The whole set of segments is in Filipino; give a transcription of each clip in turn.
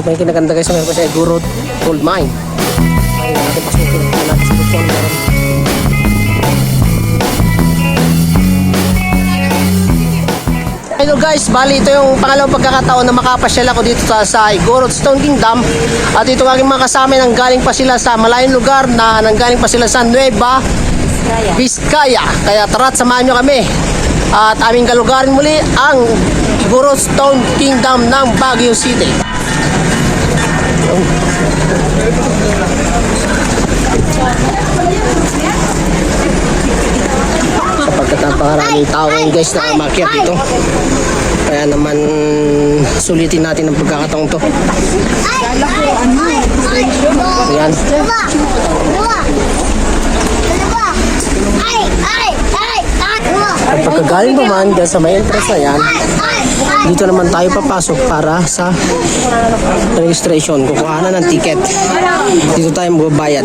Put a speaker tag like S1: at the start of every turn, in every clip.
S1: may kinaganda guys, meron pa siya Igorot Gold Mine. Ayun natin pasukin natin sa Luzon meron. Hello guys, bali ito yung pangalawang pagkakataon na makapasyal ako dito sa Igorot Stone Kingdom. At ito ang aking mga kasama nang galing pa sila sa malayong lugar na nanggaling pa sila sa Nueva Vizcaya. Kaya tara't samahan nyo kami. At aming kalugarin muli ang Igorot Stone Kingdom ng Baguio City. Sapagkat napakaraming tao ngayon guys na umakyat dito. Kaya naman sulitin natin ang pagkakataong to. Ayan. At pagkagaling naman dyan sa may entrance na yan, dito naman tayo papasok para sa registration. Kukuha na ng ticket. Dito tayo magbabayad.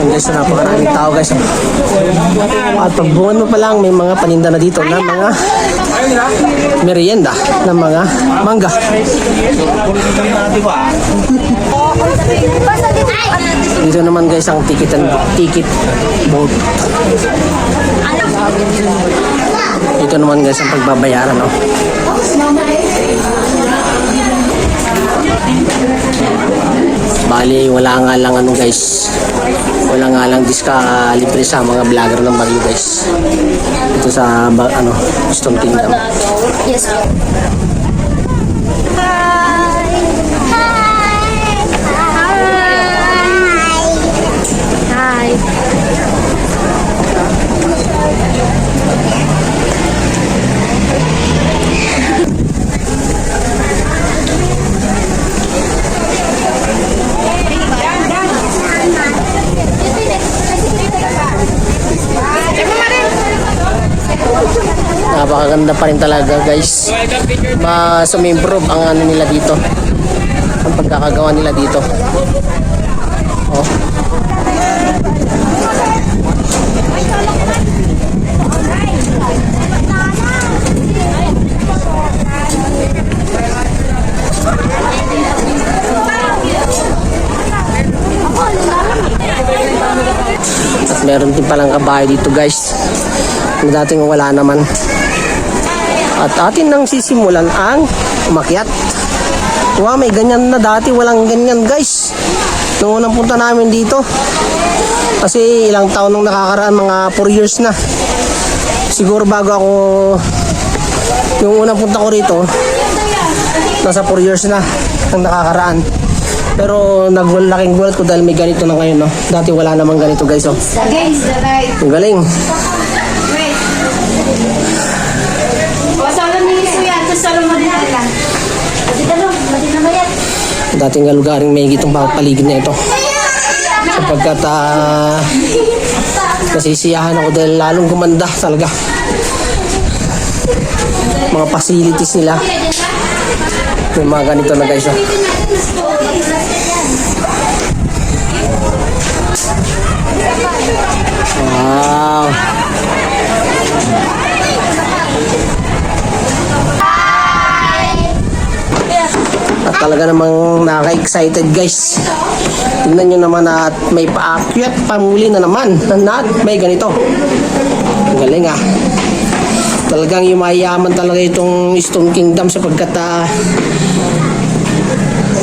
S1: And guys, napakaraming tao guys. At pagbuwan mo pa lang, may mga paninda na dito na mga merienda na mga mangga. Dito naman guys ang ticket booth. Dito naman guys ang pagbabayaran, no? Bali, wala nga lang ano guys. Wala nga lang diska libre sa mga vlogger ng Baguio guys. Ito sa ano, Stone Kingdom.
S2: Yes. Hi.
S1: Napakaganda pa rin talaga guys. Mas umimprove ang ano nila dito. Ang pagkakagawa nila dito. Oh. At meron din palang kabayo dito guys. Na dating wala naman. At atin nang sisimulan ang umakyat. Wow, may ganyan na, dati walang ganyan guys. Noong unang punta namin dito. Kasi ilang taon nung nakakaraan, mga 4 years na. Siguro bago ako, yung unang punta ko rito, nasa 4 years na ang nakakaraan. Pero naglaking gulat ko dahil may ganito na ngayon, no? Dati wala namang ganito guys, oh. Ang galing. Dating lugaring may gitong paligid na ito. Sapagkat nasisiyahan ako dahil lalong gumanda talaga. Mga facilities nila. May mga ganito na guys, oh. Wow. At talaga namang nakaka-excited guys. Tingnan nyo naman at may paakyat pamuli na naman. At may ganito. Ang galing ah. Talagang yumayaman talaga itong Stone Kingdom sapagkat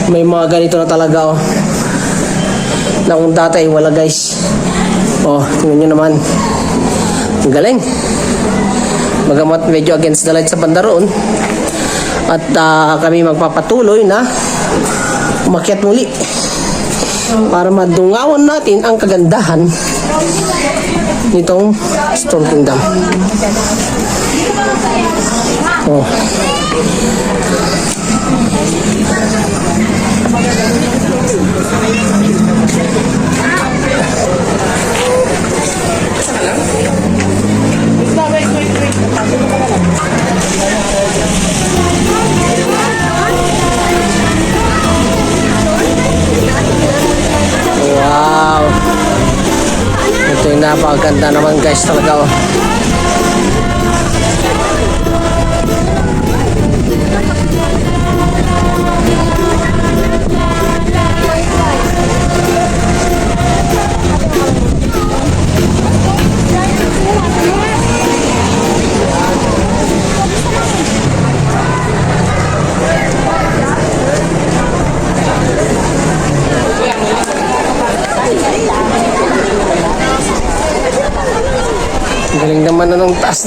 S1: may mga ganito na talaga, oh. Na kung dati ay wala guys. Oh, tingnan nyo naman. Ang galing. Bagamat medyo against the light sa banda roon. At kami magpapatuloy na umakyat muli para madungawan natin ang kagandahan nitong Stone Kingdom. Oh. Wow. Ito yung napakaganda naman guys talaga, oh.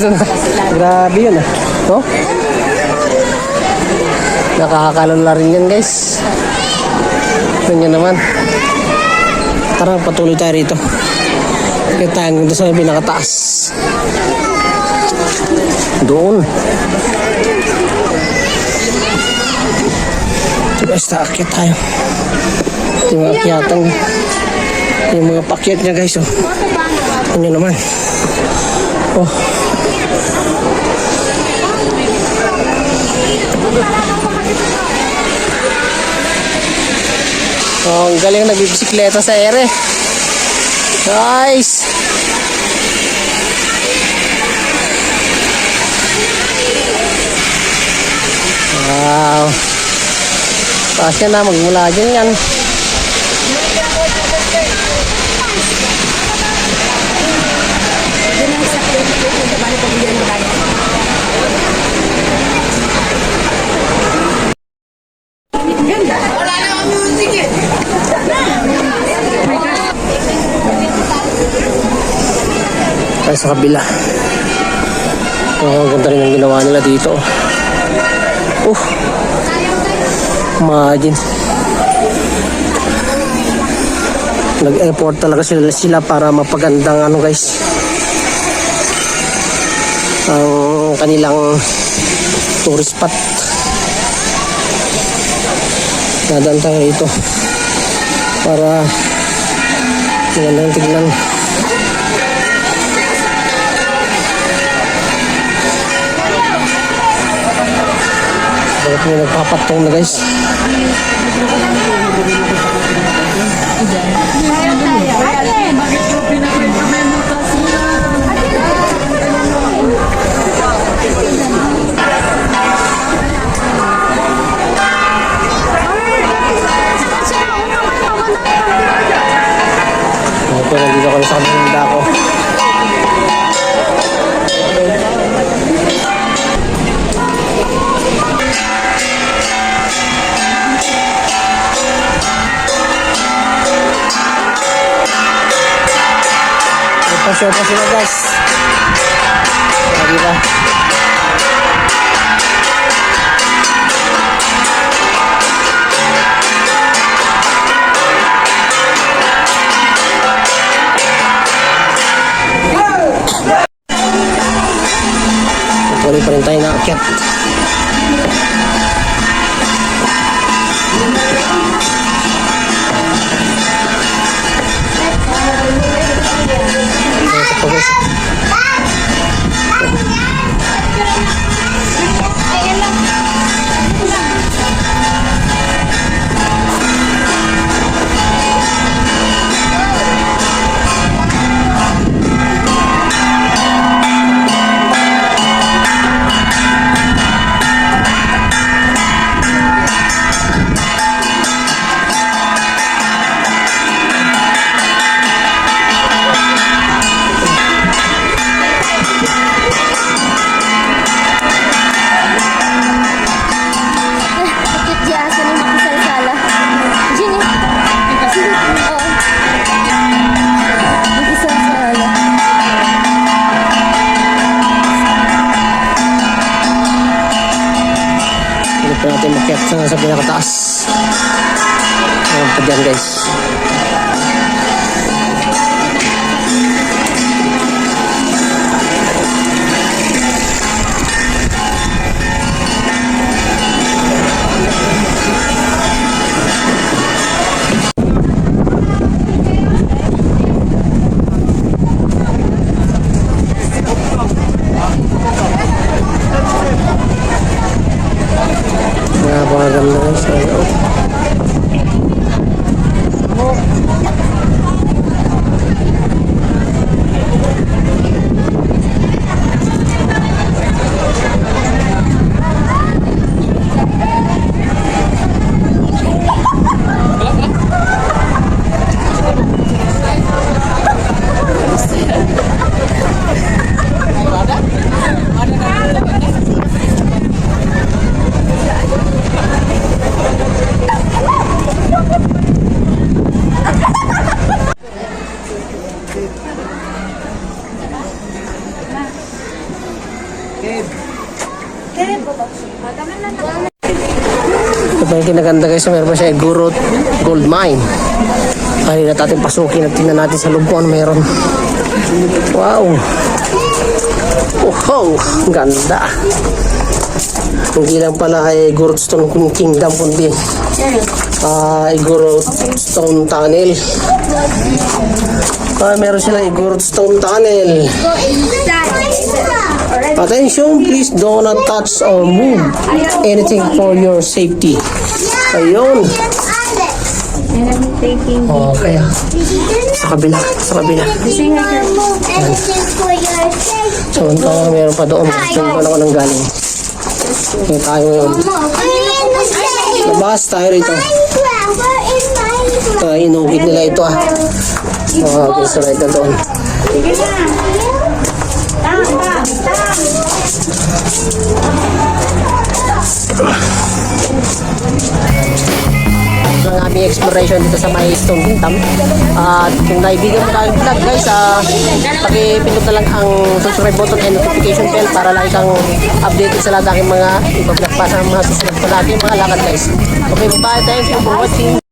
S1: na. Grabe yun ah. No? Nakakalala rin yan guys. Ganyan naman. Tara, patuloy tayo rito. Kaya tayo doon sa pinakataas. Doon. Basta akyat tayo. Yung mga akyatang, yung mga pakyat niya guys. Oh. Ano naman. Oh. Oh, ang galing nagbibisikleta sa ere. Nice. Wow. Pasya na magmula dyan yan. Tayo sa kabila. Ang ganda rin ang ginawa nila dito. Imagine. Nag-effort talaga sila para mapagandang ano guys. Ang kanilang tourist spot. Nadaan tayo ito para tignan. Bakit may nagpapatong na guys? Ito, nandito kami sa kabilang dako. Pasyo pa sila guys. Diba? Tuloy pa rin tayo naakyat. Ito natin makiat sa pinakataas. Ayan pa dyan guys. Napakaganda guys. pa yung kinaganda guys. Meron pa siya Gurot Gold Mine. Kanina natin pasukin at tingnan natin sa loob kung ano meron. Wow! Oh, ganda! Hindi lang pala ay Gurot Stone Kingdom kundi Gurot Stone Tunnel. Meron silang Gurot Stone Tunnel. Attention, please do not touch or move anything for your safety. Ayun. Okay. Sa kabila. Ayan. So, meron pa doon. Gusto ko na ng galing. Okay, tayo ngayon. Labas tayo rito. Inugit nila ito Okay, so right na doon. Ang aming exploration dito sa may Stone Kingdom. At kung naibigan mo tayong vlog guys, pakipindot na lang ang subscribe button and notification bell para lang kang updated sa lahat ng aking mga iba-vlog pa sa mga susunod pa natin mga lakad guys. Okay, bye, thanks for watching.